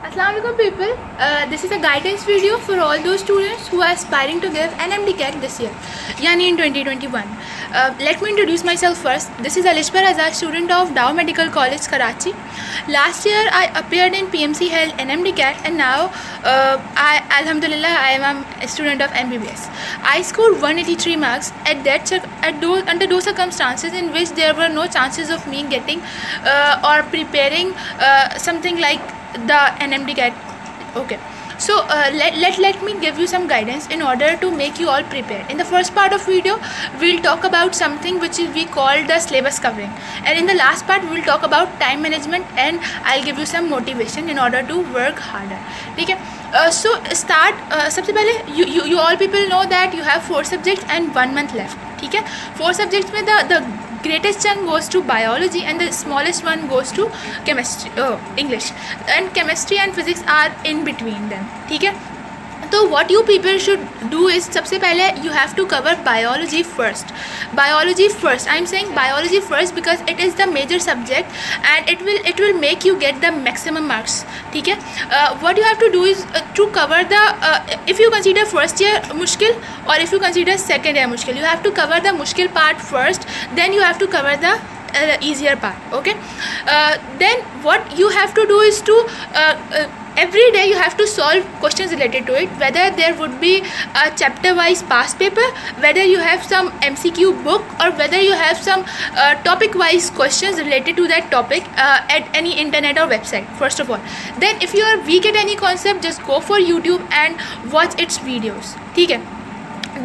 Assalamualaikum people, this is a guidance video for all those students who are aspiring to give NMD CAT this year, yani in 2021. Let me introduce myself first. This is Alishbar Azad, student of Dow Medical College, Karachi. Last year I appeared in PMC held NMD CAT, and now Alhamdulillah I am a student of MBBS. I scored 183 marks under those circumstances in which there were no chances of me getting or preparing something like the NMD CAT. Okay, so let me give you some guidance in order to make you all prepared. In the first part of video we'll talk about something which we call the syllabus covering, and in the last part we'll talk about time management, and I'll give you some motivation in order to work harder. Okay, so start. सबसे पहले you all people know that you have 4 subjects and 1 month left. ठीक है, 4 subjects में the greatest chunk goes to biology and the smallest one goes to chemistry, English, and chemistry and physics are in between them. ठीक है, तो what you people should do is सबसे पहले you have to cover biology first. Biology first. I am saying biology first because it is the major subject and it will make you get the maximum marks. ठीक है, what you have to do is to cover the if you consider first year मुश्किल or if you consider second year मुश्किल, you have to cover the मुश्किल part first, then you have to cover the easier part. Okay, then what you have to do is to every day you have to solve questions related to it, whether there would be a chapter wise past paper, whether you have some MCQ book, or whether you have some topic wise questions related to that topic at any internet or website. First of all, then if you are weak at any concept, just go for YouTube and watch its videos. ठीक है,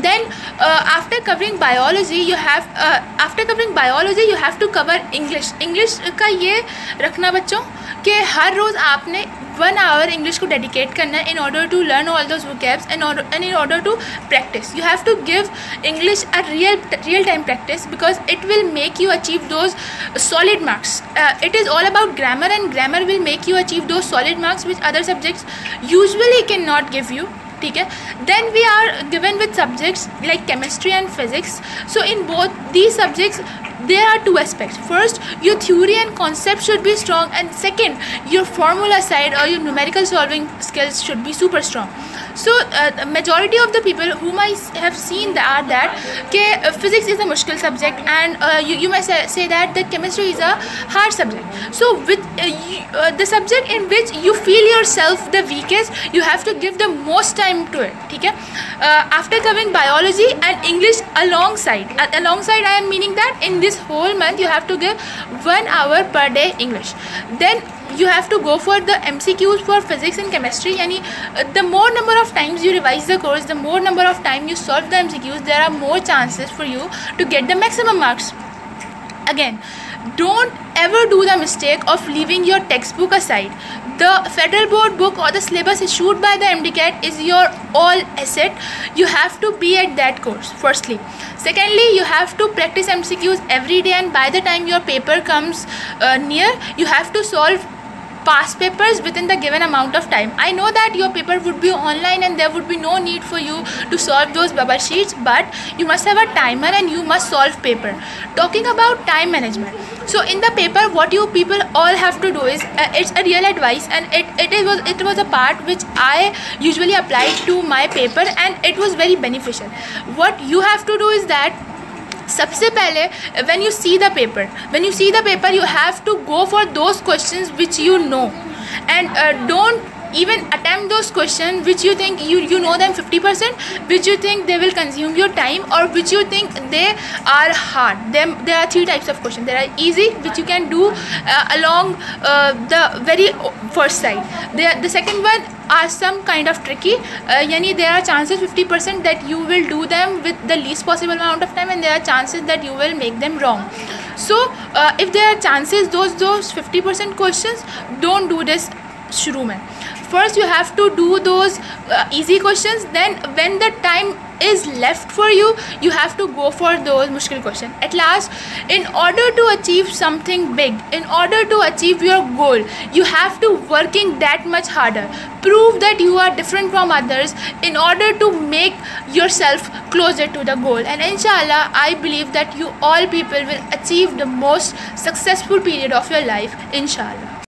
then after covering biology you have to cover English का ये रखना बच्चों कि हर रोज़ आपने 1 hour English को dedicate करना है in order to learn all those vocabs and in order to practice. You have to give English a real time practice because it will make you achieve those solid marks. It is all about grammar, and grammar will make you achieve those solid marks which other subjects usually cannot give you. ठीक है, then we are given with subjects like chemistry and physics. So in both these subjects there are 2 aspects. First, your theory and concept should be strong, and second, your formula side or your numerical solving skills should be super strong. So the majority of the people whom I have seen are that physics is a mushkil subject, and you might say that the chemistry is a hard subject. So with the subject in which you feel yourself the weakest, you have to give the most time to it. ठीक है, after covering biology and English alongside I am meaning that in this whole month you have to give 1 hour per day English. Then you have to go for the MCQs for physics and chemistry. Yani the more number of times you revise the course, the more number of time you solve the MCQs, there are more chances for you to get the maximum marks. Again, don't ever do the mistake of leaving your textbook aside. The federal board book or the syllabus issued by the MD CAT is your all asset. You have to be at that course firstly. Secondly, you have to practice MCQs every day, and by the time your paper comes near, you have to solve past papers within the given amount of time. I know that your paper would be online and there would be no need for you to solve those bubble sheets, but you must have a timer and you must solve paper. Talking about time management, so in the paper what you people all have to do is it's a real advice, and it was a part which I usually applied to my paper and it was very beneficial. What you have to do is that सबसे पहले when you see the paper you have to go for those questions which you know, and don't even attempt those questions which you think you know them 50%, which you think they will consume your time, or which you think they are hard. There are 3 types of questions. There are easy, which you can do along the very first side. The second one are some kind of tricky, yani there are chances 50% that you will do them with the least possible amount of time, and there are chances that you will make them wrong. So if there are chances those 50% questions, don't do this शुरू में. First you have to do those easy questions, then when the time is left for you, you have to go for those mushkil questions. At last, in order to achieve something big, in order to achieve your goal, you have to working that much harder. Prove that you are different from others in order to make yourself closer to the goal. And inshallah, I believe that you all people will achieve the most successful period of your life, inshallah.